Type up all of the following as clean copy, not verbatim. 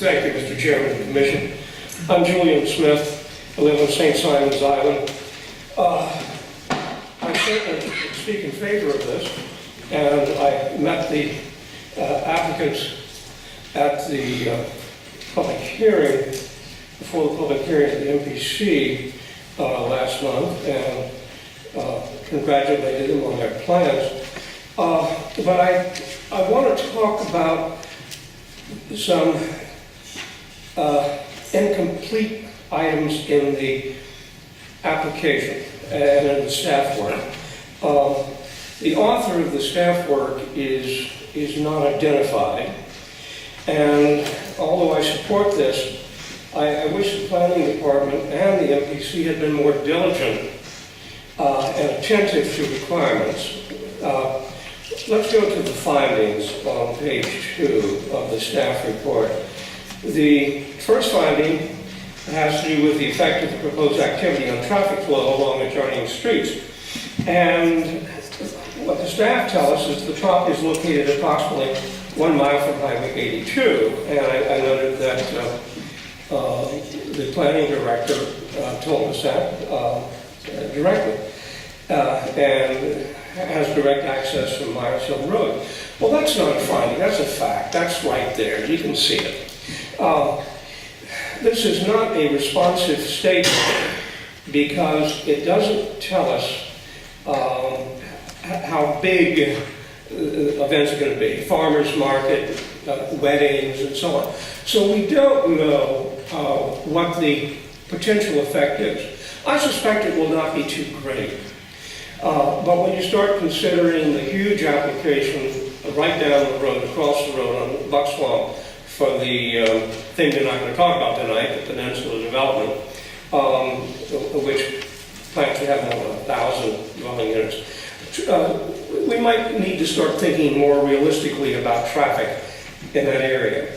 Thank you, Mr. Chairman of the Commission. I'm Julian Smith. I live on St. Simon's Island. I certainly speak in favor of this, and I met the applicants at the public hearing, before the public hearing at the MPC last month, and congratulated them on their plans. But I want to talk about some incomplete items in the application and in the staff work. The author of the staff work is not identified, and although I support this, I wish the planning department and the MPC had been more diligent and attentive to requirements. Let's go to the findings on page 2 of the staff report. The first finding has to do with the effect of the proposed activity on traffic flow along adjoining streets. And what the staff tell us is the property is located approximately 1 mile from Highway 82. And I noted that the planning director told us that directly. And has direct access from Myers Hill Road. Well, that's not a finding, that's a fact. That's right there, you can see it. This is not a responsive statement because it doesn't tell us how big events are going to be. Farmers market, weddings, and so on. So we don't know what the potential effect is. I suspect it will not be too great. But when you start considering the huge application right down the road, across the road on Buck Swamp for the thing we're not going to talk about tonight, the Peninsula Development, which plans to have more than 1,000 dwelling units, we might need to start thinking more realistically about traffic in that area.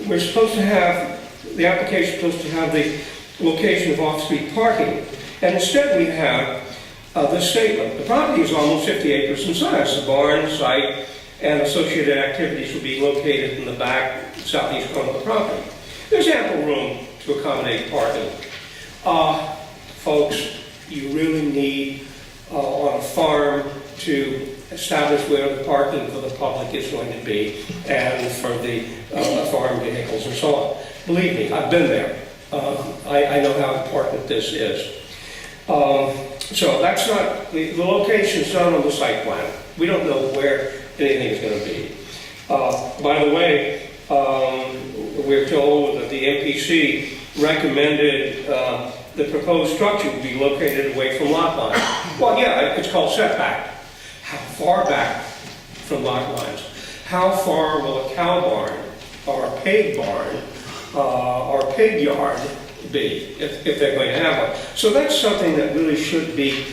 We're supposed to have, the application is supposed to have the location of off-street parking, and instead we have this statement. The property is almost 50 acres in size. The barn, site, and associated activities will be located in the back southeast corner of the property. There's ample room to accommodate parking. Folks, you really need on a farm to establish where the parking for the public is going to be and for the farm vehicles and so on. Believe me, I've been there. I know how important this is. So that's not, the location's not on the site plan. We don't know where anything is going to be. By the way, we're told that the MPC recommended the proposed structure be located away from lot lines. Well, yeah, it's called setback. How far back from lot lines? How far will a cow barn or a pig barn or pig yard be, if they're going to have one? So that's something that really should be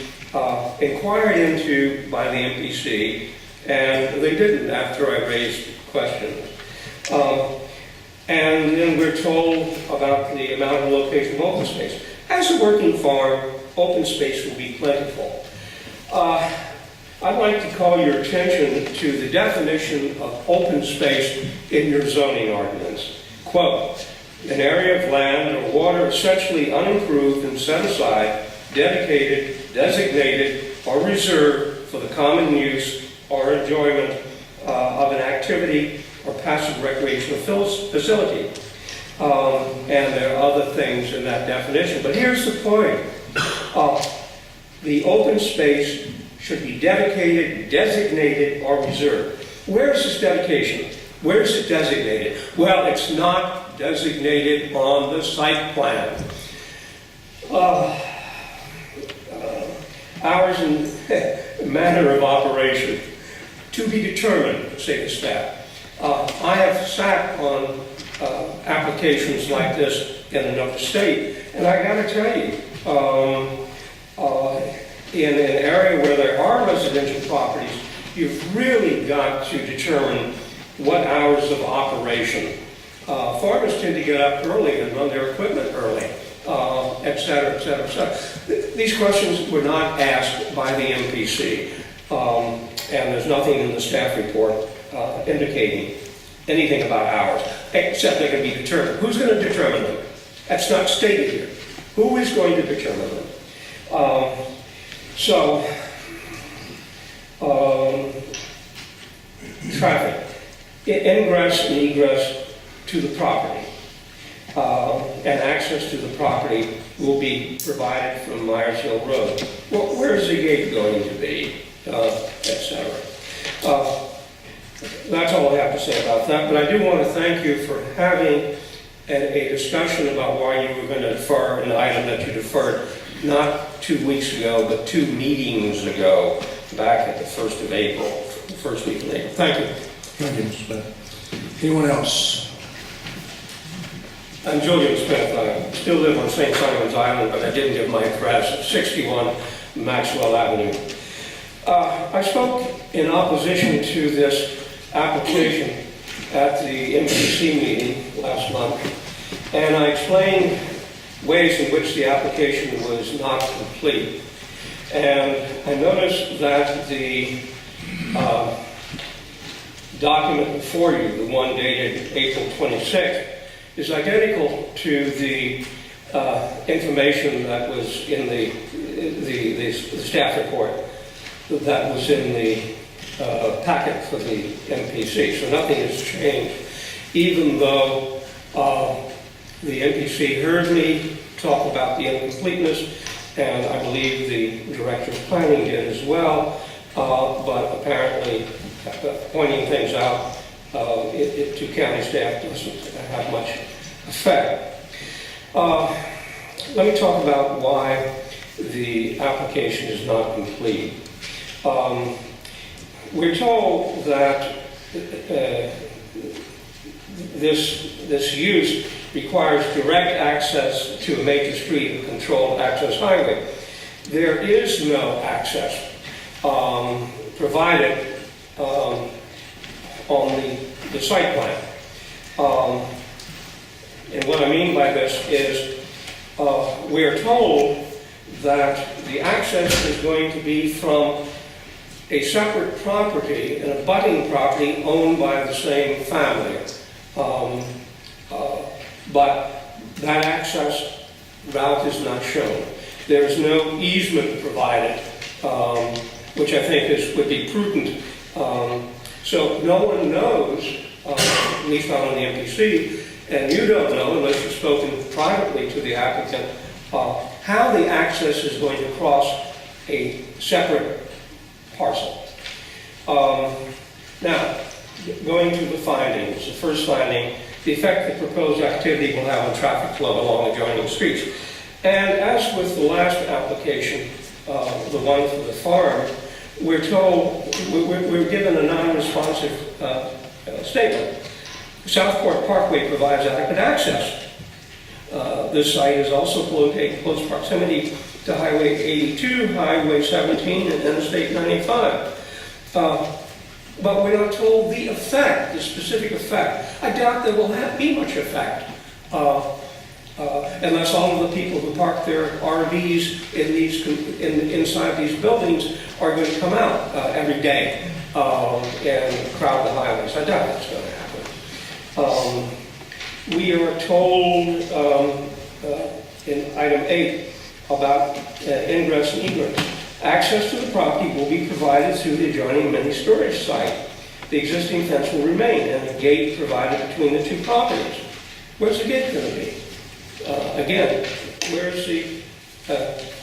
inquired into by the MPC, and they didn't after I raised questions. And then we're told about the amount of location of open space. As a working farm, open space will be plentiful. I'd like to call your attention to the definition of open space in your zoning ordinance. Quote, an area of land or water essentially unimproved and set aside, dedicated, designated, or reserved for the common use or enjoyment of an activity or passive recreational facility. And there are other things in that definition. But here's the point. The open space should be dedicated, designated, or reserved. Where is this dedication? Where is it designated? Well, it's not designated on the site plan. Hours and manner of operation to be determined, say the staff. I have sat on applications like this in another state, and I got to tell you, in an area where there are residential properties, you've really got to determine what hours of operation. Farmers tend to get up early and run their equipment early, et cetera, et cetera, et cetera. These questions were not asked by the MPC, and there's nothing in the staff report indicating anything about hours, except they can be determined. Who's going to determine them? That's not stated here. Who is going to determine them? Traffic, ingress and egress to the property, and access to the property will be provided from Myers Hill Road. Well, where is the gate going to be, etc. That's all I have to say about that, but I do want to thank you for having a discussion about why you were going to defer an item that you deferred not 2 weeks ago, but 2 meetings ago, back at the 1st of April, the first week of April. Thank you. Thank you, Mr. Smith. Anyone else? I'm Julian Smith. I still live on St. Simon's Island, but I didn't give my address, 61 Maxwell Avenue. I spoke in opposition to this application at the MPC meeting last month, and I explained ways in which the application was not complete. And I noticed that the document before you, the one dated April 26th, is identical to the information that was in the staff report that was in the packet for the MPC. So nothing has changed, even though the MPC heard me talk about the incompleteness, and I believe the Director of Planning did as well, but apparently pointing things out to county staff doesn't have much effect. Let me talk about why the application is not complete. We're told that this use requires direct access to a major street, a controlled access highway. There is no access provided on the site plan. And what I mean by this is we're told that the access is going to be from a separate property, an abutting property owned by the same family. But that access route is not shown. There is no easement provided, which I think would be prudent. So no one knows, at least not on the MPC, and you don't know unless you've spoken privately to the applicant, how the access is going to cross a separate parcel. Now, going to the findings. The first finding, the effect the proposed activity will have on traffic flow along adjoining streets. And as with the last application, the one for the farm, we're told, we're given a non-responsive statement. Southport Parkway provides adequate access. This site is also in close proximity to Highway 82, Highway 17, and Interstate 95. But we're not told the effect, the specific effect. I doubt there will be much effect, unless all of the people who park their RVs inside these buildings are going to come out every day and crowd the highways. I doubt that's going to happen. We are told in item 8 about ingress and egress. Access to the property will be provided through the adjoining mini storage site. The existing fence will remain and a gate provided between the two properties. Where's the gate going to be? Again, where's the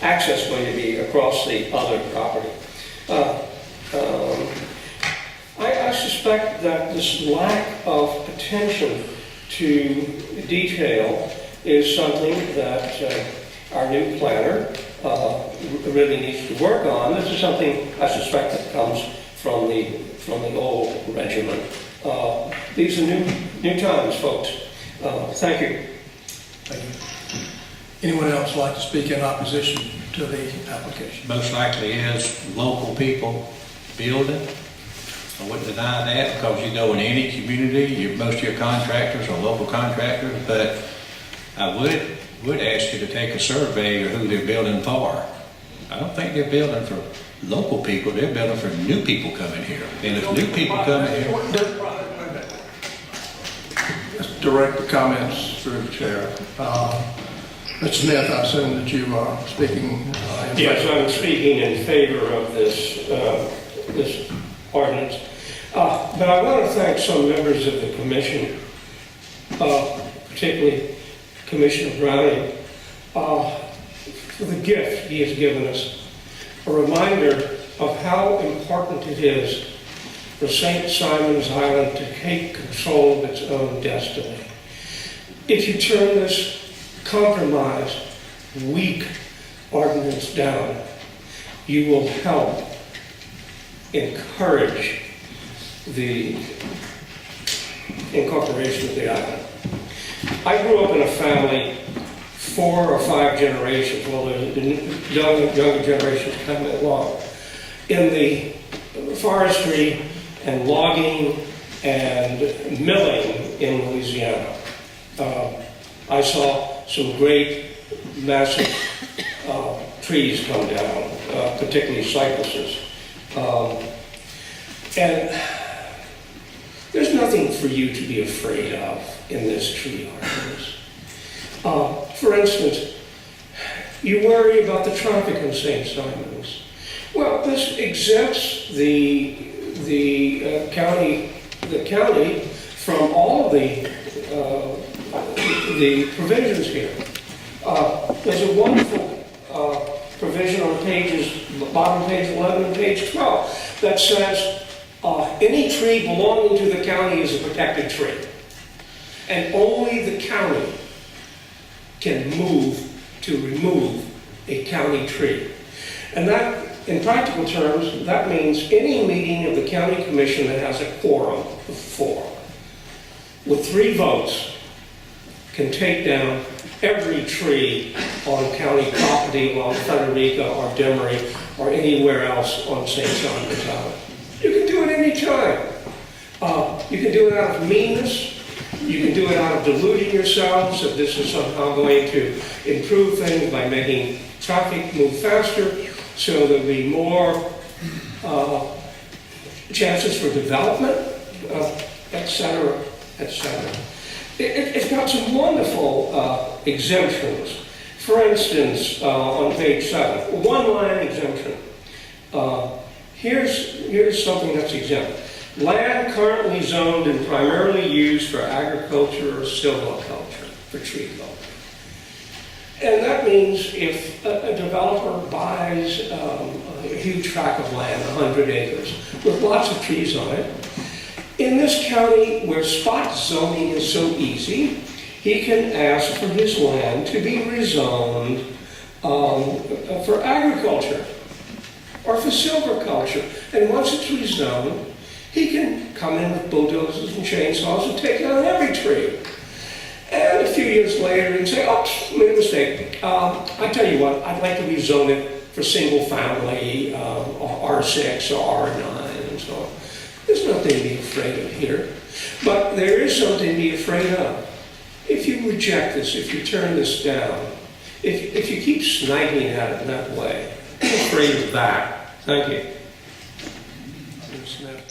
access going to be across the other property? I suspect that this lack of attention to detail is something that our new planner really needs to work on. This is something I suspect that comes from the old regimen. These are new times, folks. Thank you. Thank you. Anyone else like to speak in opposition to the application? Most likely is local people build it. I wouldn't deny that because you go in any community, most of your contractors are local contractors, but I would ask you to take a survey of who they're building for. I don't think they're building for local people, they're building for new people coming here. And if new people come here, Let's direct the comments through the chair. Mr. Smith, I assume that you are speaking. Yes, I'm speaking in favor of this ordinance. But I want to thank some members of the commission, particularly Commissioner Browning, for the gift he has given us, a reminder of how important it is for St. Simon's Island to take control of its own destiny. If you turn this compromised, weak ordinance down, you will help encourage the incorporation of the island. I grew up in a family, 4 or 5 generations, well, the younger generations come along, in the forestry and logging and milling in Louisiana. I saw some great, massive trees come down, particularly cypresses. And there's nothing for you to be afraid of in this tree ordinance. For instance, you worry about the traffic in St. Simon's. Well, this exempts the county from all of the provisions here. There's a wonderful provision on bottom page 11 and page 12 that says any tree belonging to the county is a protected tree, and only the county can move to remove a county tree. And that, in practical terms, that means any meeting of the county commission that has a quorum of 4, with 3 votes, can take down every tree on county property along Frederica or Demery or anywhere else on St. Simon's Island. You can do it any time. You can do it out of meanness. You can do it out of deluding yourselves that this is somehow going to improve things by making traffic move faster, so there'll be more chances for development, et cetera, et cetera. It's got some wonderful exemptions. For instance, on page 7, 1-line exemption. Here's something that's exempt. Land currently zoned and primarily used for agriculture or silviculture, for tree culture. And that means if a developer buys a huge tract of land, 100 acres, with lots of trees on it, in this county where spot zoning is so easy, he can ask for his land to be rezoned for agriculture or for silviculture. And once it's rezoned, he can come in with bulldozers and chainsaws and take down every tree. And a few years later, he can say, "Oh, made a mistake. I tell you what, I'd like to rezone it for single family, R6 or R9 and so on." There's nothing to be afraid of here. But there is something to be afraid of. If you reject this, if you turn this down, if you keep sniping at it in that way, I'm afraid of that. Thank you. Mr. Smith.